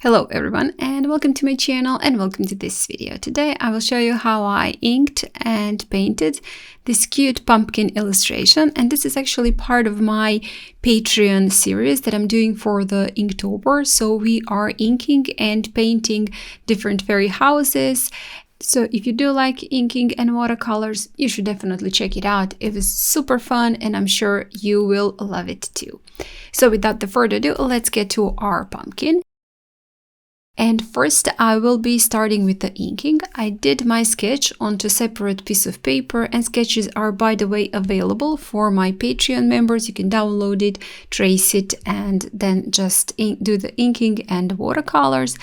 Hello everyone and welcome to my channel and welcome to this video. Today I will show you how I inked and painted this cute pumpkin illustration, and this is actually part of my Patreon series that I'm doing for the Inktober. So we are inking and painting different fairy houses. So if you do like inking and watercolors, you should definitely check it out. It was super fun and I'm sure you will love it too. So without the further ado, let's get to our pumpkin. And first I will be starting with the inking. I did my sketch onto a separate piece of paper, and sketches are, by the way, available for my Patreon members. You can download it, trace it, and then just do the inking and watercolors.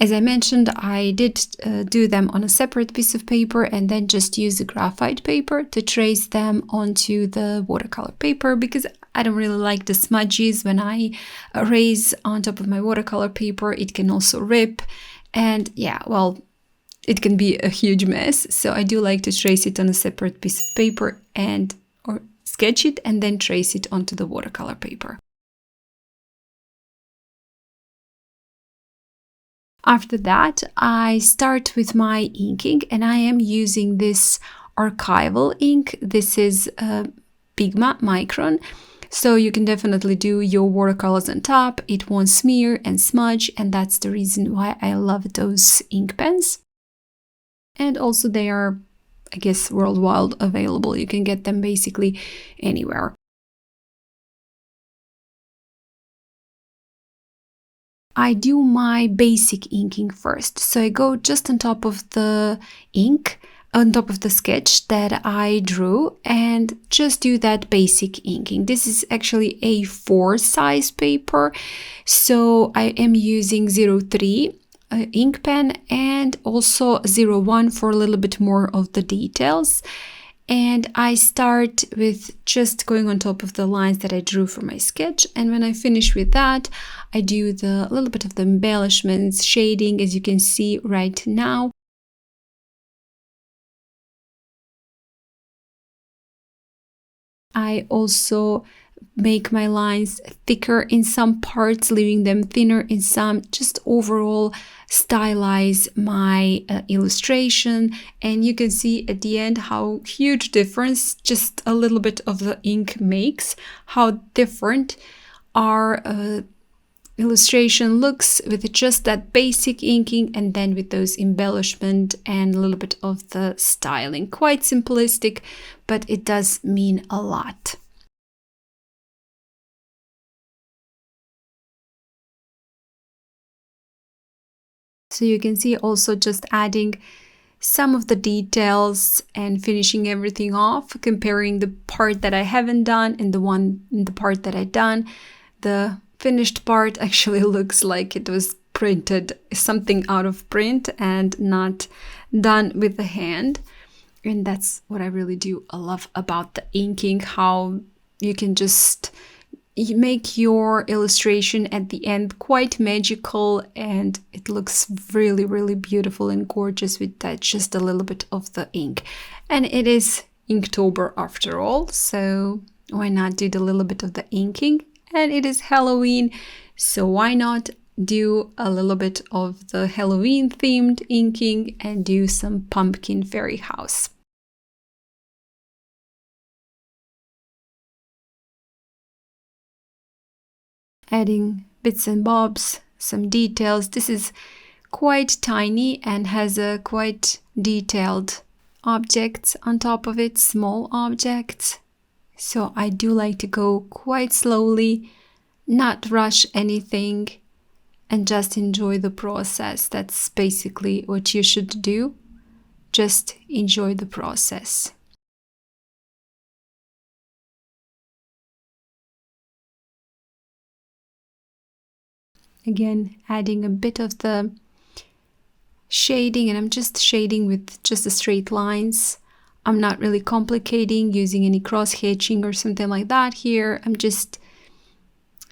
As I mentioned, I did do them on a separate piece of paper and then just use the graphite paper to trace them onto the watercolor paper, because I don't really like the smudges when I erase on top of my watercolor paper. It can also rip, and yeah, well, it can be a huge mess. So I do like to trace it on a separate piece of paper or sketch it and then trace it onto the watercolor paper. After that, I start with my inking, and I am using this archival ink. This is Pigma Micron. So you can definitely do your watercolors on top. It won't smear and smudge, and that's the reason why I love those ink pens. And also they are, I guess, worldwide available. You can get them basically anywhere. I do my basic inking first. So I go just on top of the ink, on top of the sketch that I drew, and just do that basic inking. This is actually A4 size paper, so I am using 03 ink pen and also 01 for a little bit more of the details. And I start with just going on top of the lines that I drew for my sketch. And when I finish with that, I do a little bit of the embellishments, shading, as you can see right now. I also make my lines thicker in some parts, leaving them thinner in some, just overall stylize my illustration. And you can see at the end how huge difference just a little bit of the ink makes, how different our illustration looks with just that basic inking and then with those embellishment and a little bit of the styling. Quite simplistic, but it does mean a lot. So you can see also just adding some of the details and finishing everything off, comparing the part that I haven't done and the part that I done. The finished part actually looks like it was printed, something out of print and not done with the hand. And that's what I really do love about the inking, how you can just make your illustration at the end quite magical, and it looks really, really beautiful and gorgeous with that just a little bit of the ink. And it is Inktober after all, so why not do the little bit of the inking? And it is Halloween, so why not do a little bit of the Halloween themed inking and do some pumpkin fairy house. Adding bits and bobs, some details. This is quite tiny and has a quite detailed objects on top of it, small objects. So I do like to go quite slowly, not rush anything, and just enjoy the process. That's basically what you should do. Just enjoy the process. Again, adding a bit of the shading, and I'm just shading with just the straight lines. I'm not really complicating, using any cross hatching or something like that here. I'm just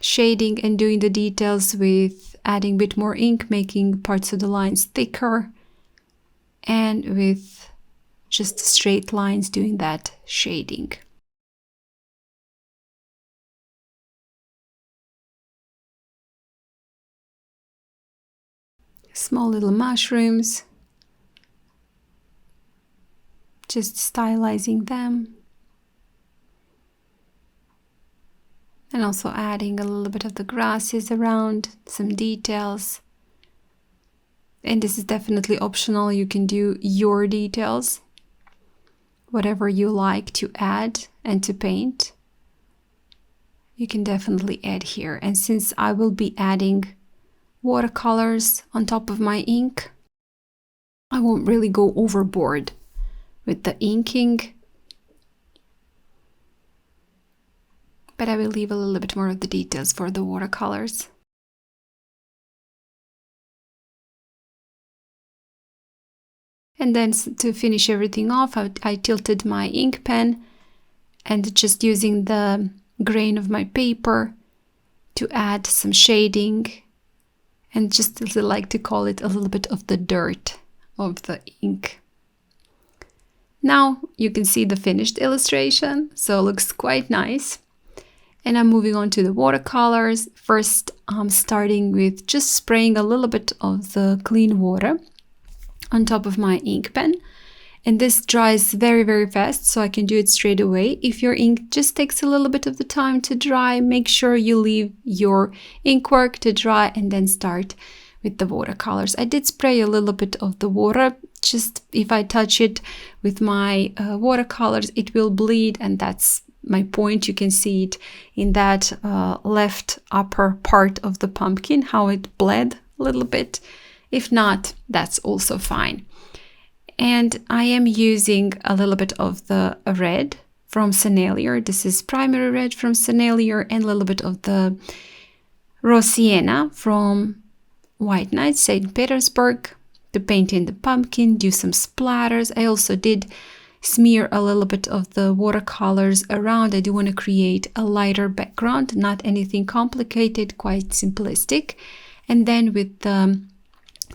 shading and doing the details with adding a bit more ink, making parts of the lines thicker, and with just straight lines doing that shading. small little mushrooms, just stylizing them. And also adding a little bit of the grasses around, some details. And this is definitely optional. You can do your details, whatever you like to add and to paint. You can definitely add here. And since I will be adding watercolors on top of my ink, I won't really go overboard with the inking, but I will leave a little bit more of the details for the watercolors. And then to finish everything off, I tilted my ink pen and just using the grain of my paper to add some shading, and just as I like to call it, a little bit of the dirt of the ink. Now you can see the finished illustration, so it looks quite nice. And I'm moving on to the watercolors. First, I'm starting with just spraying a little bit of the clean water on top of my ink pen. And this dries very, very fast, so I can do it straight away. If your ink just takes a little bit of the time to dry, make sure you leave your ink work to dry and then start with the watercolors. I did spray a little bit of the water. Just if I touch it with my watercolors, it will bleed, and that's my point. You can see it in that left upper part of the pumpkin, how it bled a little bit. If not, that's also fine. And I am using a little bit of the red from Sennelier. This is primary red from Sennelier, and a little bit of the raw sienna from White Nights, St. Petersburg, to paint in the pumpkin, do some splatters. I also did smear a little bit of the watercolors around. I do want to create a lighter background, not anything complicated, quite simplistic. And then with the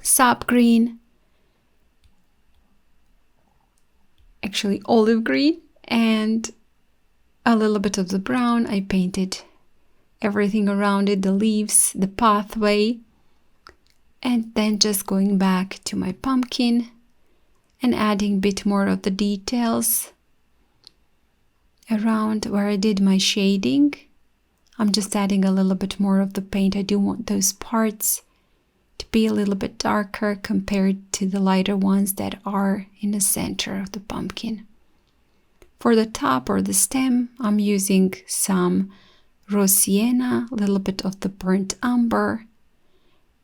sap green, actually olive green, and a little bit of the brown, I painted everything around it, the leaves, the pathway, and then just going back to my pumpkin and adding a bit more of the details around where I did my shading. I'm just adding a little bit more of the paint. I do want those parts to be a little bit darker compared to the lighter ones that are in the center of the pumpkin. For the top or the stem, I'm using some raw sienna, a little bit of the burnt umber.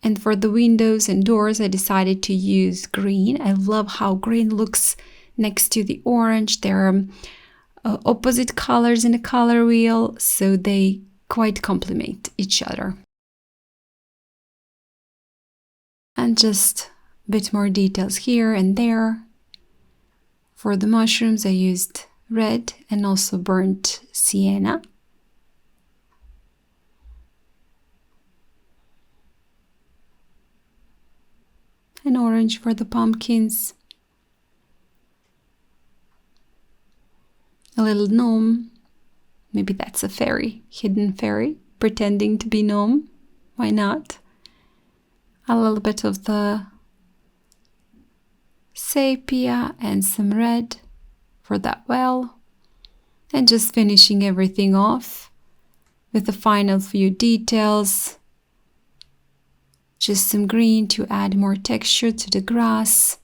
And for the windows and doors, I decided to use green. I love how green looks next to the orange. There are opposite colors in the color wheel, so they quite complement each other. And just a bit more details here and there. For the mushrooms, I used red and also burnt sienna. And orange for the pumpkins. A little gnome. Maybe that's a fairy, hidden fairy, pretending to be gnome. Why not? A little bit of the sepia and some red for that well. And just finishing everything off with the final few details. Just some green to add more texture to the grass.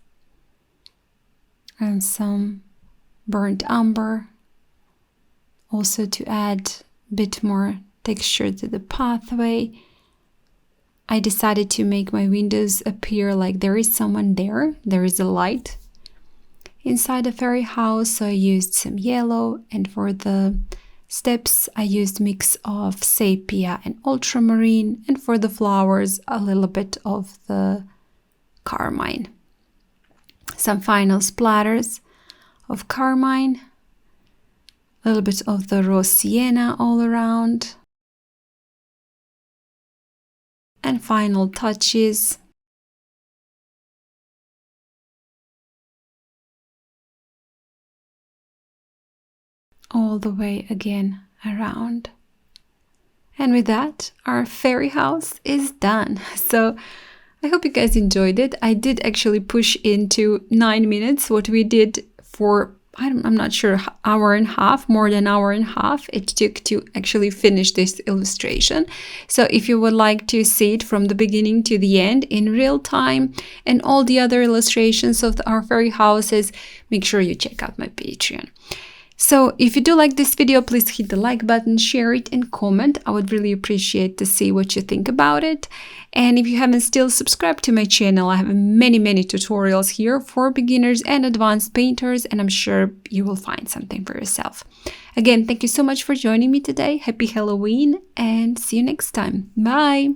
And some burnt umber. Also to add a bit more texture to the pathway. I decided to make my windows appear like there is someone there. There is a light inside the fairy house, so I used some yellow. And for the steps, I used a mix of sepia and ultramarine. And for the flowers, a little bit of the carmine. Some final splatters of carmine. A little bit of the raw sienna all around. And final touches. All the way again around. And with that, our fairy house is done. So I hope you guys enjoyed it. I did actually push into 9 minutes what we did for, I'm not sure, hour and a half, more than hour and a half it took to actually finish this illustration. So if you would like to see it from the beginning to the end in real time and all the other illustrations of our fairy houses, make sure you check out my Patreon. So if you do like this video, please hit the like button, share it, and comment. I would really appreciate to see what you think about it. And if you haven't still subscribed to my channel, I have many tutorials here for beginners and advanced painters, and I'm sure you will find something for yourself. Again, thank you so much for joining me today. Happy Halloween, and see you next time. Bye!